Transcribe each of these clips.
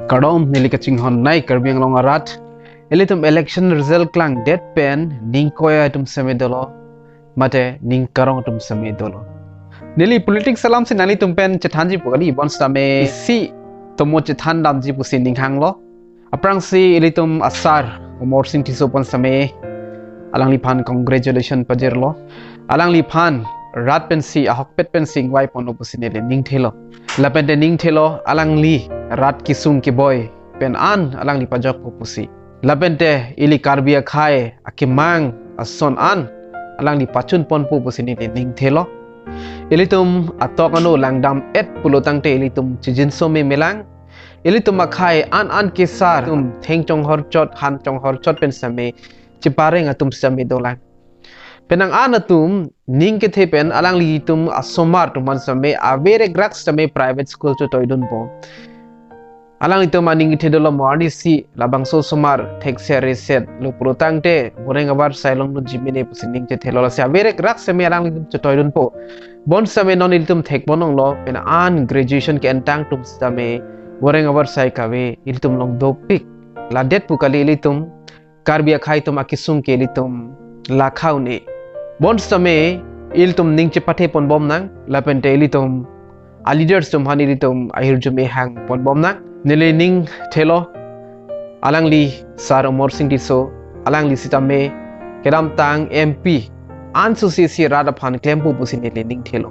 Kadom nili kaching hon nai Karbi ang long arat. Elitum election result klang dead pen ning koya itum samedolo mate ning karong itum samedolo. Nili politics salam si nani tum pen Chethan ji pukali bon same si tomo Chethan dam ji pusi ning hang lo. Aprang si elitum asar umor sing tiso pon same alang lipan congratulation pajer lo. Alang lipan rat pen si ahok pet pen sing wai pon pusi nili ning thelo. Lapen de ning thelo alang li rat kisung ki boy pen an alang li pajok pusi. Labente ili Karbi khai akimang ason an alang li pachun pon pu pusini ning thelo ilitum atok anu langdam et pulutang te ilitum chijin some melang ilitum khai an kisar tum theng chong hor chot han chong hor chot pen same chipareng atum same dolang penang an atum ning ke the pen alang li tum asomar tuman same avere grak same private school to toidun po alang itu maning itu dalam morni si labang so sumar tek reset lu pulutang te goreng abar sailong nu jimine pusining te thelo la avere rak same alang itu chetoidun po bon same non iltum tek bonong lo pen an graduation ke entang tum same goreng abar sai kawe iltum long dopik la det pukali ilitum Karbi khai tum akisung ke ilitum la khaune bon same iltum ning chepathe pon bom nang la pen te ilitum a leaders tum hani ilitum ahir jume hang pon bom nang nili ning thelo alang li sar umor sing diso alang li sitame kedam tang MP ansu si rada phan klempu pusin nili ning thelo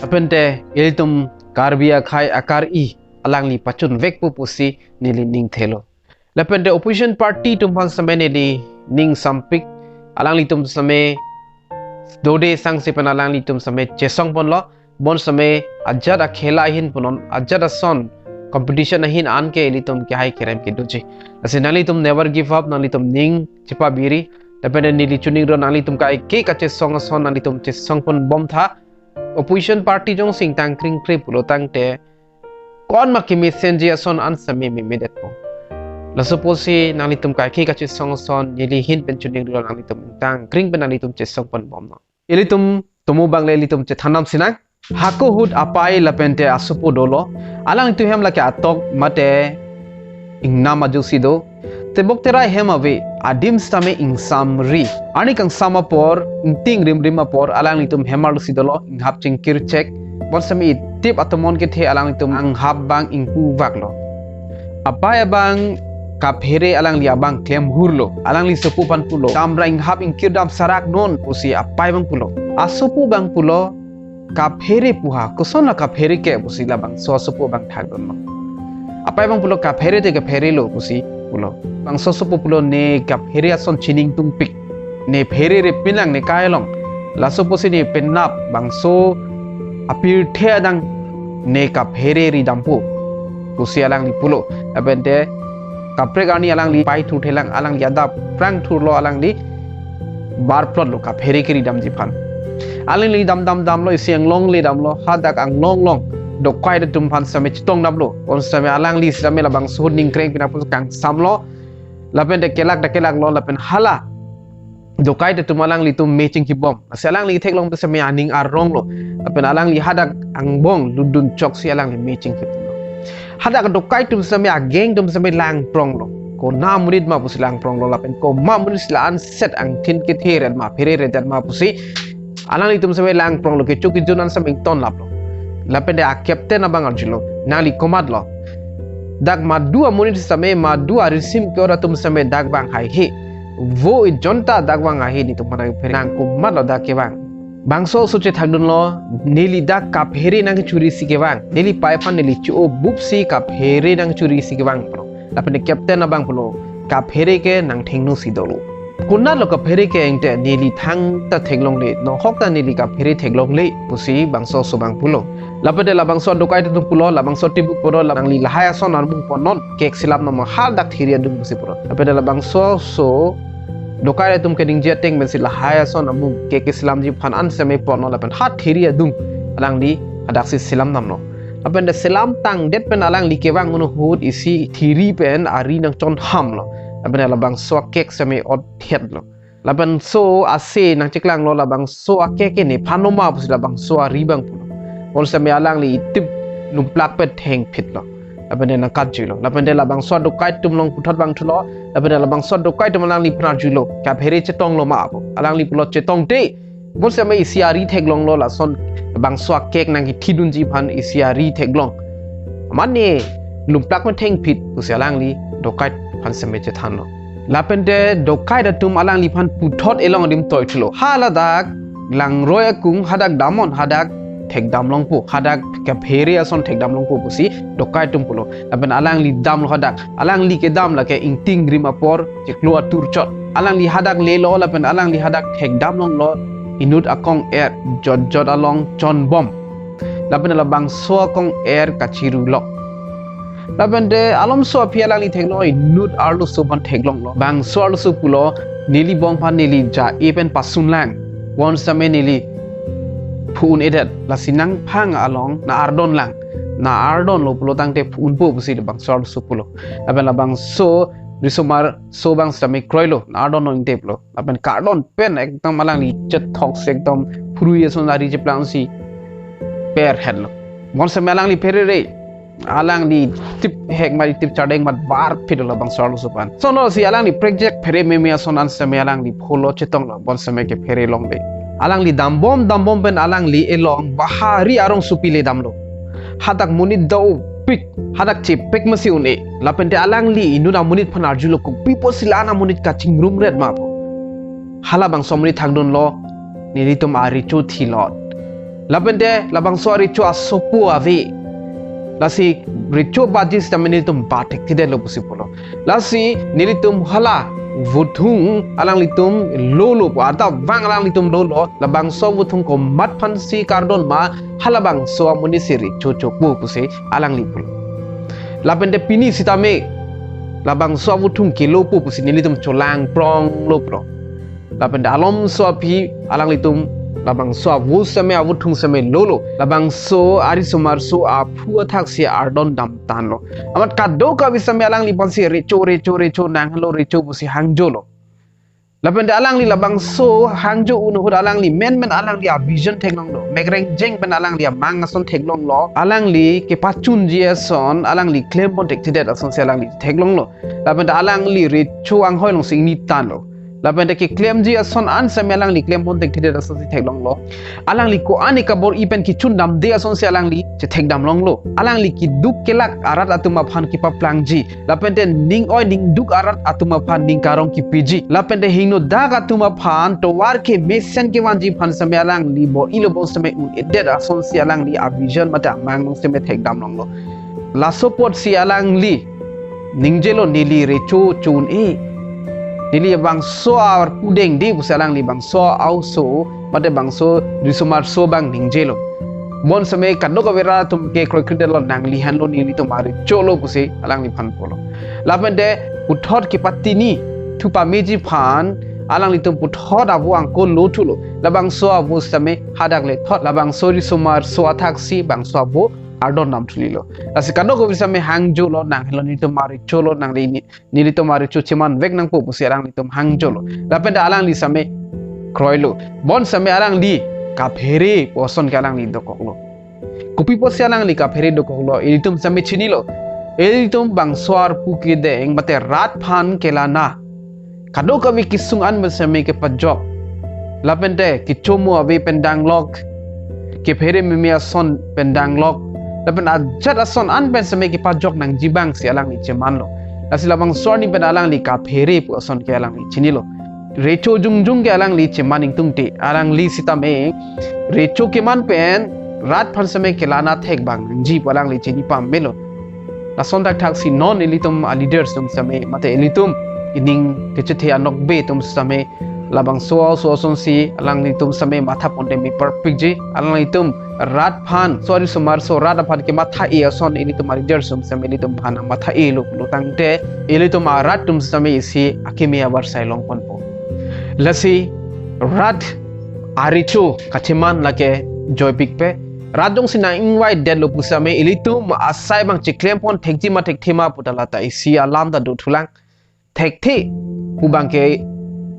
apente ilitum Karbi khai akar I alang li pachun vek pu pusi nili ning thelo lapente opposition party tum phan same nili ning sampik alang li tum same dode sang se pen alang li tum same chesong pon lo bon same ajada khela hin ponon ajada son competition ahin an ke elitum ke hai kerem ke doje ase nali tum never give up nali tum ning chipa biri depende nili chuning ro nali tum kai ke kache song son nali tum che song pon bom tha opposition party jong sing tang kring kri pulo tang te kon ma ki messenger son an same me medet po la suppose nali tum kai ke kache song son nili hin pen chuning ro nali tum tang kring pen nali tum che song pon bom no elitum tumu bang le elitum che thanam sinang Haku hud apai lapente asupu dolo alang itu hem laki atok mate ing nama jusido tebok terai hem ave adim stame ing samri ani kang sama por ing ting rim por alang itum hemar sidolo ing hap ching kirchek bon sami tip atomon ke the alang itum ang hap bang ing pu vaklo apai bang kaphere alang li abang klem hurlo alang li sepu pan pulo tamra ing hap ing kirdam sarak non usi apai bang pulo asupu bang pulo kaphere puha kusona kaphere ke pusi labang so supu bang thagdon no apai bang pulo kaphere te kaphere lo pusi pulo bang so supu pulo ne kaphere ason chining tung pik ne phere re pinang ne kailong la so pusi ne penap bang so apir the adang ne kaphere ri dampu pusi alang li pulo abente kapre gani alang li pai thu thelang alang yada prang thu lo alang li bar plot lo kaphere ke ri dam ji phan aling li dam lo siang long li dam lo hadak ang long dokai de tumpan same chitong dam lo on same alang li same labang suhud ning kreng pina pus kang samlo lapen de kelak lo lapen hala dokai de tumalang li tum matching ki bom asalang li thek long same aning arong lo lapen alang li hadak ang bong dudun chok si alang li matching ki lo hadak dokai tum same ageng tum same lang prong lo ko na murid ma pus lang prong lo lapen ko ma murid lan set ang tin ki theren ma phere dan ma pusi alang itum same lang prong lo ke chuki junan saming ton laplo lapende a captain abang arjilo nali komad lo dag ma dua munit same ma dua risim ke ora tum same dag bang hai he vo jonta dag bang hai ni tum mana nang komad lo dag ke bang so che thagdun lo nili dag ka phere nang churi si ke bang nili pai pan nili chu bup si ka phere nang churi si ke bang pro lapende captain abang pulo ka phere ke nang thengnu si dolo kunna lo ka phere ke engte nili thang ta theglong le no hokta nili ka phere theglong le pusi bangso so bang pulo lapade labang so dokai tu pulo labang so tibu puro labang li lahaya so narbung ponon kek silap no hal dak thiria dum pusi puro lapade labang so dokai tum ke ding jeteng ben sil lahaya so narbung kek silam ji phan an seme pono lapan hat thiria dum alang di adak si silam namno lapade silam tang det pen alang li kewang unu hud isi thiri pen ari nang chon ham lo laban labang so kek same od thet lo laban so ase nang ceklang lo labang so kek ni phanoma pus labang so ribang pulo ol same alang li tip num plak pet heng phit lo lapan dia nakat julo lapan dia labang suat dokai tum long putat bang thulo lapan dia labang suat dokai tum alang li phna julo ka phere chetong lo ma apo alang li pulo chetong te bon sama isiari theglong lo la son bang suat kek nang ki thidun ji phan isiari theglong mane lumplak ma theng phit usialang li dokai phan sama Chethan lo lapan dia dokai da tum alang li phan puthot elong dim toy thulo hala dak lang roy kung hadak damon hadak thek dam long pu hadak ka phere ason thek dam long pu busi dokai tum pulo laban alang li dam lo hadak alang li ke dam la ke ingting grim apor je klua tur chot alang li hadak le lo laban alang li hadak thek dam long lo inut akong air jot along chon bom laban la bang so kong air ka chiru lo laban de alom so phi alang li thek lo inut arlo so ban thek long lo bang so arlo so pulo nili bong phan nili ja even pasun lang won same nili phun edet la sinang phang along na ardon lo pulo tang te phun po busi bang so so pulo laban la bang so risomar so bang same kroilo na ardon no inte pulo laban cardon pen ekdam alang li chet thok se ekdam phruye son ari je plan si per hello mon same alang li phere re alang li tip hek mari tip chadeng mat bar phidolo bang so so pan so no si alang li project phere me me son an same alang li pholo chetong lo bon same ke phere long le alang li dam bom ben alang li elong bahari arong supile damlo hadak munit dau pik hadak chip pek masi une lapente alang li inuna munit phanar julo ko pipo silana munit ka chingrum red ma hala bang somri thangdon lo niri tum ari chu thilot lapente labang so ari chu asopu ave lasi richo badis tamini tum batek tide lo busi polo lasi niri tum hala vuthung alang litum lolo ata wang alang litum lolo labang so vuthung ko mat phan si kardon ma halabang so amuni siri chocho pu puse alang lipul lapende pini sitame labang so vuthung kilo pu pusi nilitum cholang prong lo pro lapende alom so pi alang litum labang so avu same avuthung same lolo labang so ari sumar so aphu athak si ardon dam tan lo amat kaddo ka bisame alang li pansi recho nang halo recho busi hangjo lo laban de alang li labang so hangjo un hud alang li men alang li a vision theklong lo megreng jeng ben alang li mang ason theklong lo alang li ke pachun ji son alang li claim bon tektidet ason se alang li theklong lo laban de alang li recho ang hoi long sing ni tan lo laban de ke claim ji ason an se alang li claim bon tektidet ason se theklong lo alang li ko ani ka bor ipen ki chun dam de ason se alang li che thek dam long lo alang li ki duk kelak arat atuma phan ki pa plang ji laban de ning oi ning duk arat atuma phan ning karong ki piji laban de hingno daga tuma phan to war ke mesen ke wanji phan same alang li bo ilo bo same un edet ason si alang li a vision mata mang long same thek dam long lo la support si alang li ningjelo nili recho chun e nili bang so ar pudeng di busalang li bang so au so mate bang so risumar so bang ningjelo mon same kadno ka vera tum ke krokridelo nang li han lo nili to mari cholo buse alang li phan polo laban de uthot ki patini thupa meji phan alang li tum puthot abu angko lo thulo labang so abu same hadak le thot labang so risumar so athak si bang so abu ardon nam thulilo asi kadno ko bisame hangjo lo nang helo ni to mari cholo nang ni to mari chu chiman vek nang po busi alang li tum hangjo lo laban de alang li same kroilo bon same alang li ka phere poson ka alang li dokoklo kupi posi alang li ka phere dokoklo ilitum same chinilo ilitum bang swar puki de eng mate rat phan kelana kado kawi kisung an same ke pajok lapente ki chomo ave pendang lok ke phere mimia son pendang lok lapen ajat ason an pen same ki pajok nang jibang si alang li cheman lo lasi labang swar ni pen alang li ka phere poson ke alang li chinilo recho jung ke alang li cheman ing tungti alang li sitame recho ke man pen rat phan same kelana thek bang ji alang li chini pam melo la son tak thak si non elitum a leaders tum same mate elitum ining kechethe anok be tum same labang so son si alang li tum same matha ponte mi perfect ji alang li tum rat phan sorry sumar so rat phan ke matha e son elitum a leaders tum same elitum phana matha e lo tangte elitum a rat tum same isi akimi abar sailong pon po lasi rat aricho kachiman lake joypik pe radong sina invite dead lo pusame elitum asai bang chiklem pon thekji ma thekthema putala ta isi alam da do thulang thekthi pubang ke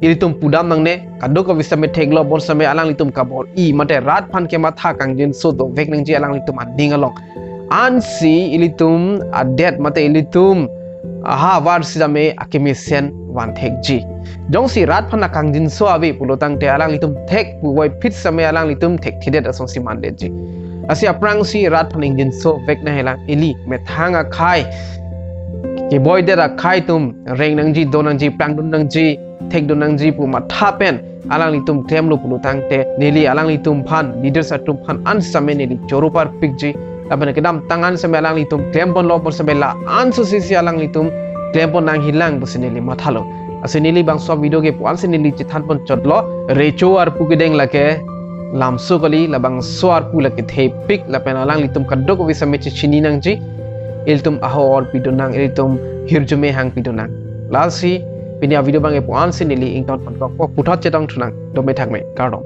elitum pudam nangne kado ka visame theglo bon same alang litum ka bor I mate rat phan ke matha kangjin so do vek nang ji alang litum anding along an si ilitum adet mate ilitum aha war sijame akimisen wan thek ji jong si rat phana kangjin so abi pulotang te alang litum thek pu wai fit same alang litum thek thidet asong si mande ji asi aprang si rat phana injin so vek na helang ili methanga khai ke boy dera khai tum reng nang ji donang ji plang dun nang ji thek dun nang ji pu ma thapen alang litum krem lu pulotang te neli alang litum phan leaders atum phan an same neli chorupar pik ji laban kedam tangan same alang litum krem bon lo por same la an so si alang litum krem bon nang hilang bu sineli mathalo asinili bang so video ke puan sinili Chethan pon chotlo recho ar pu gedeng lake lamso kali labang so ar pu lake the pik lapen alang litum kadok wi same chini nang ji iltum aho or pidonang iltum hirjume hang pidonang lalsi pinia video bang e puan sinili ington pon ko puthot chetang thunang dome thakme kardom